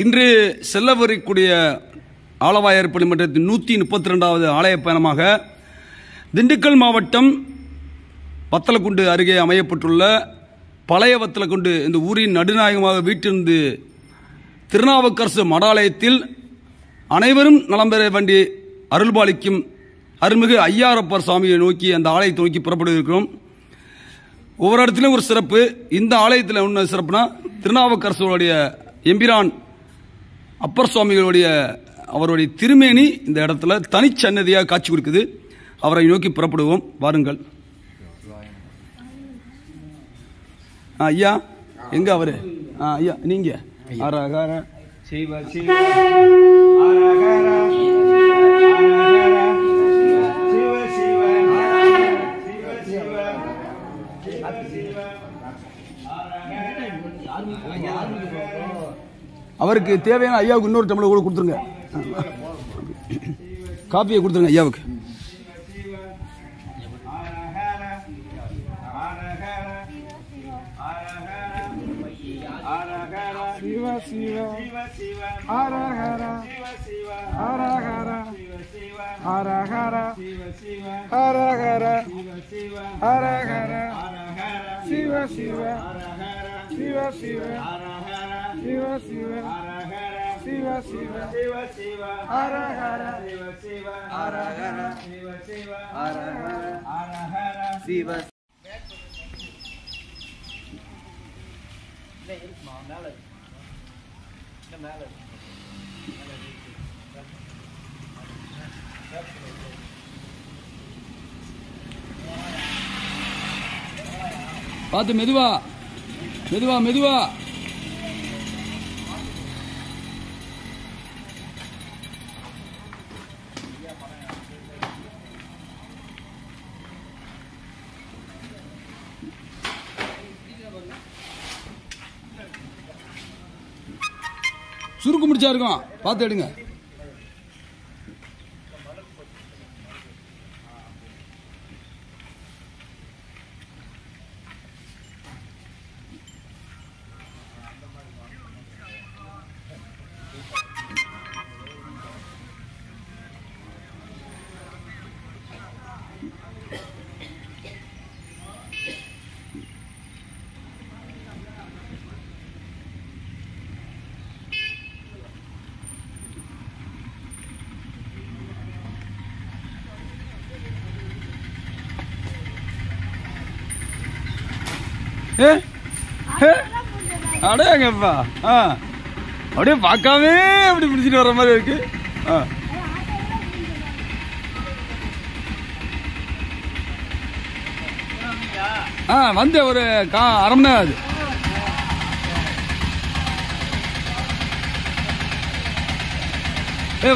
இன்று செல்லவரக்கூடிய ஆலவாயர் பணிமன்றத்தின் 132வது ஆலய பயணமாக திண்டுக்கல் மாவட்டம் வத்தலக்குண்டு அருகே அமையப்பட்டுள்ள பழைய வத்தலக்குண்டு இந்த ஊரின் நடுநாயகமாக வீட்டிலிருந்து திருநாவுக்கரசு மடாலயத்தில் அனைவரும் நலம் பெற வேண்டி அருள்பாலிக்கும் அருள்மிகு ஐயாரப்பர் சுவாமியை நோக்கி அந்த ஆலயத்தை நோக்கி புறப்படுகிறோம். ஒவ்வொரு இடத்துலையும் ஒரு சிறப்பு. இந்த ஆலயத்தில் என்ன சிறப்புனா, திருநாவுக்கரசுடைய எம்பிரான் அப்பர் சுவாமிகளுடைய அவருடைய திருமேனி இந்த இடத்துல தனிச்சன்னதியாக காட்சி கொடுக்குது. அவரை நோக்கி புறப்படுவோம். வாருங்கள். ஐயா எங்க அவரு? ஐயா நீங்க அரகர சிவ சிவ அரகர அவருக்கு தேவையான ஐயாவுக்கு இன்னொரு டம்ளர் கூட கொடுத்துருங்க. காப்பியை கொடுத்துருங்க ஐயாவுக்கு. சிவ சிவ ஹரஹர ஹரஹர ஹரஹர ஹரஹர ஹரஹர சிவ சிவ சிவ சிவ சிவ சிவ சிவ சிவ சிவ சிவ ஹரஹர சிவ சிவ ஹரஹர சிவ சிவ ஹரஹர ஹரஹர சிவ பார்த்து மெதுவா மெதுவா மெதுவா. சுருக்கு முடிச்சா இருக்கும், பார்த்து எடுங்க. அடையாங்கப்பா. அப்படியே பார்க்காம அப்படி பிடிச்சிட்டு வர மாதிரி இருக்கு. வந்து ஒரு அரை மணி நேரம் ஆகுது.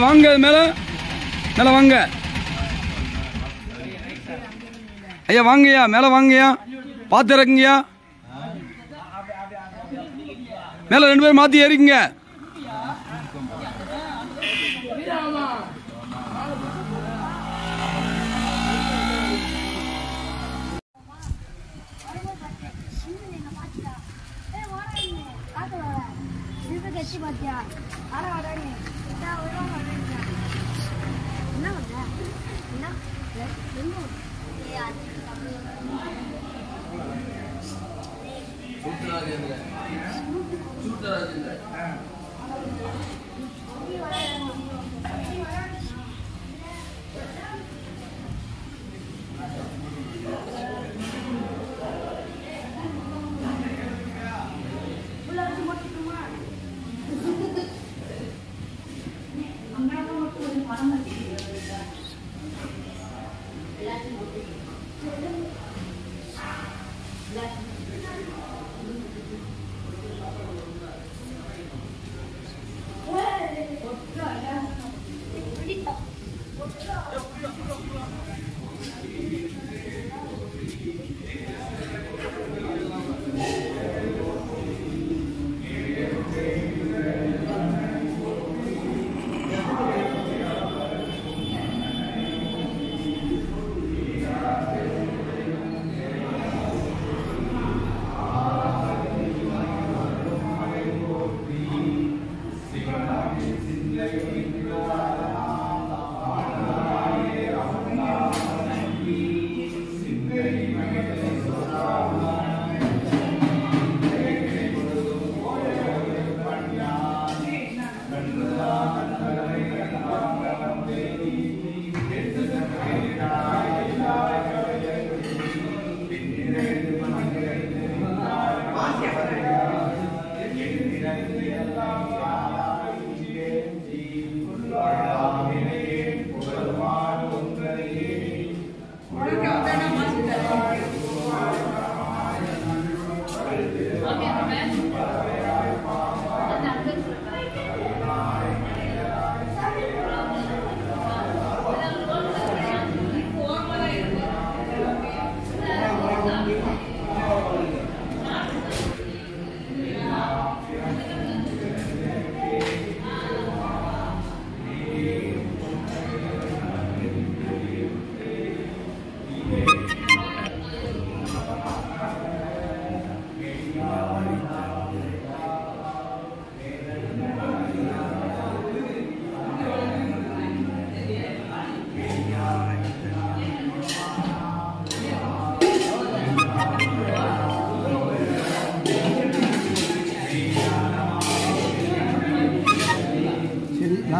வாங்க மேல மேல வாங்க ஐயா. வாங்கய்யா மேல வாங்கய்யா, பார்த்து இறக்குங்கய்யா. மேல 2 பேரும் மாத்தி ஏறிக்குங்க.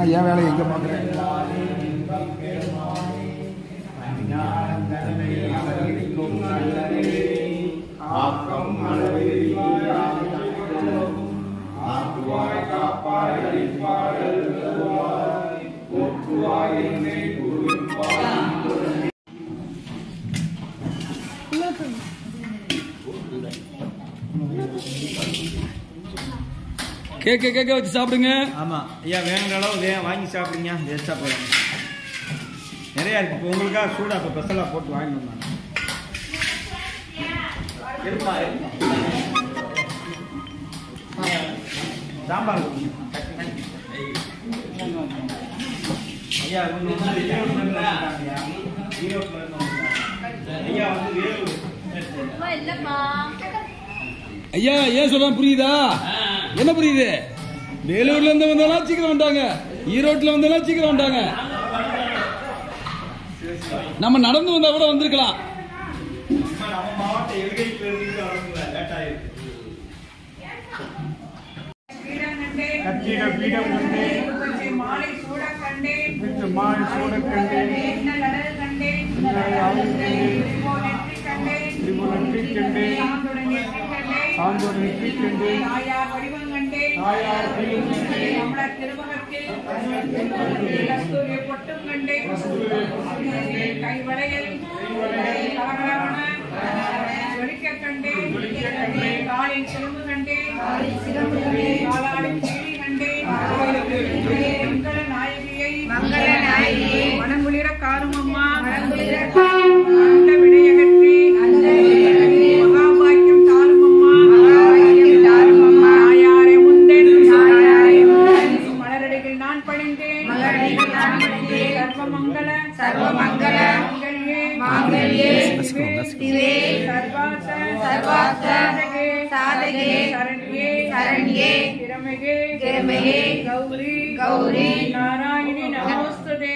நான் என் வேலையை எங்கே பார்க்குறேன்? கேக்க வச்சு சாப்பிடுங்க. ஆமா ஐயா, வேணுங்கிற அளவு வாங்கி சாப்பிடுங்க. வேஸ்டா போயிடும். நிறையா இருக்கு. இப்போ உங்களுக்காக சூடா இப்போ ஸ்பெஷலா போட்டு வாங்கினோம். சாம்பார் ஐயா ஐயா ஏன் சொல்ல புரியுதா? என்ன புரியுது? வேலூர்ல இருந்து வந்தாலும் சீக்கிரம் வந்தாங்க, ஈரோட்ல வந்தாலும் சீக்கிரம் வந்தாங்க. நம்ம நடந்து வந்தா கூட வந்திருக்கலாம். மனங்குளிர காரும் அம்மா, நல்ல விடையகற்றி மகாபாக்கியம் தாரும் அம்மா, தாயாரே முந்தேன் மலரடிகள் நான் பணிந்தேன். சர்வமங்கல மாங்கல்யே சிவே சர்வார்த்த சாதகே சரண்யே கிரமகே கௌரி நாராயணி நமோஸ்துதே.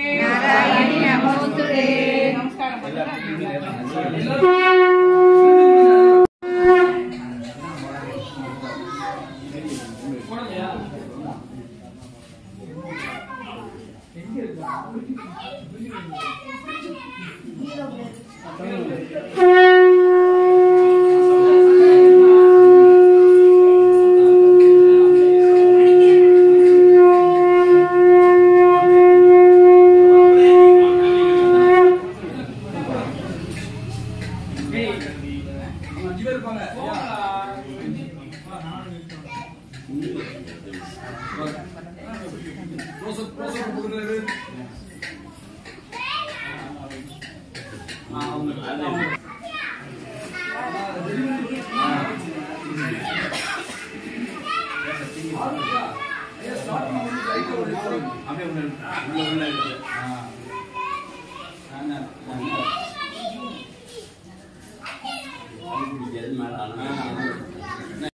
அப்படியே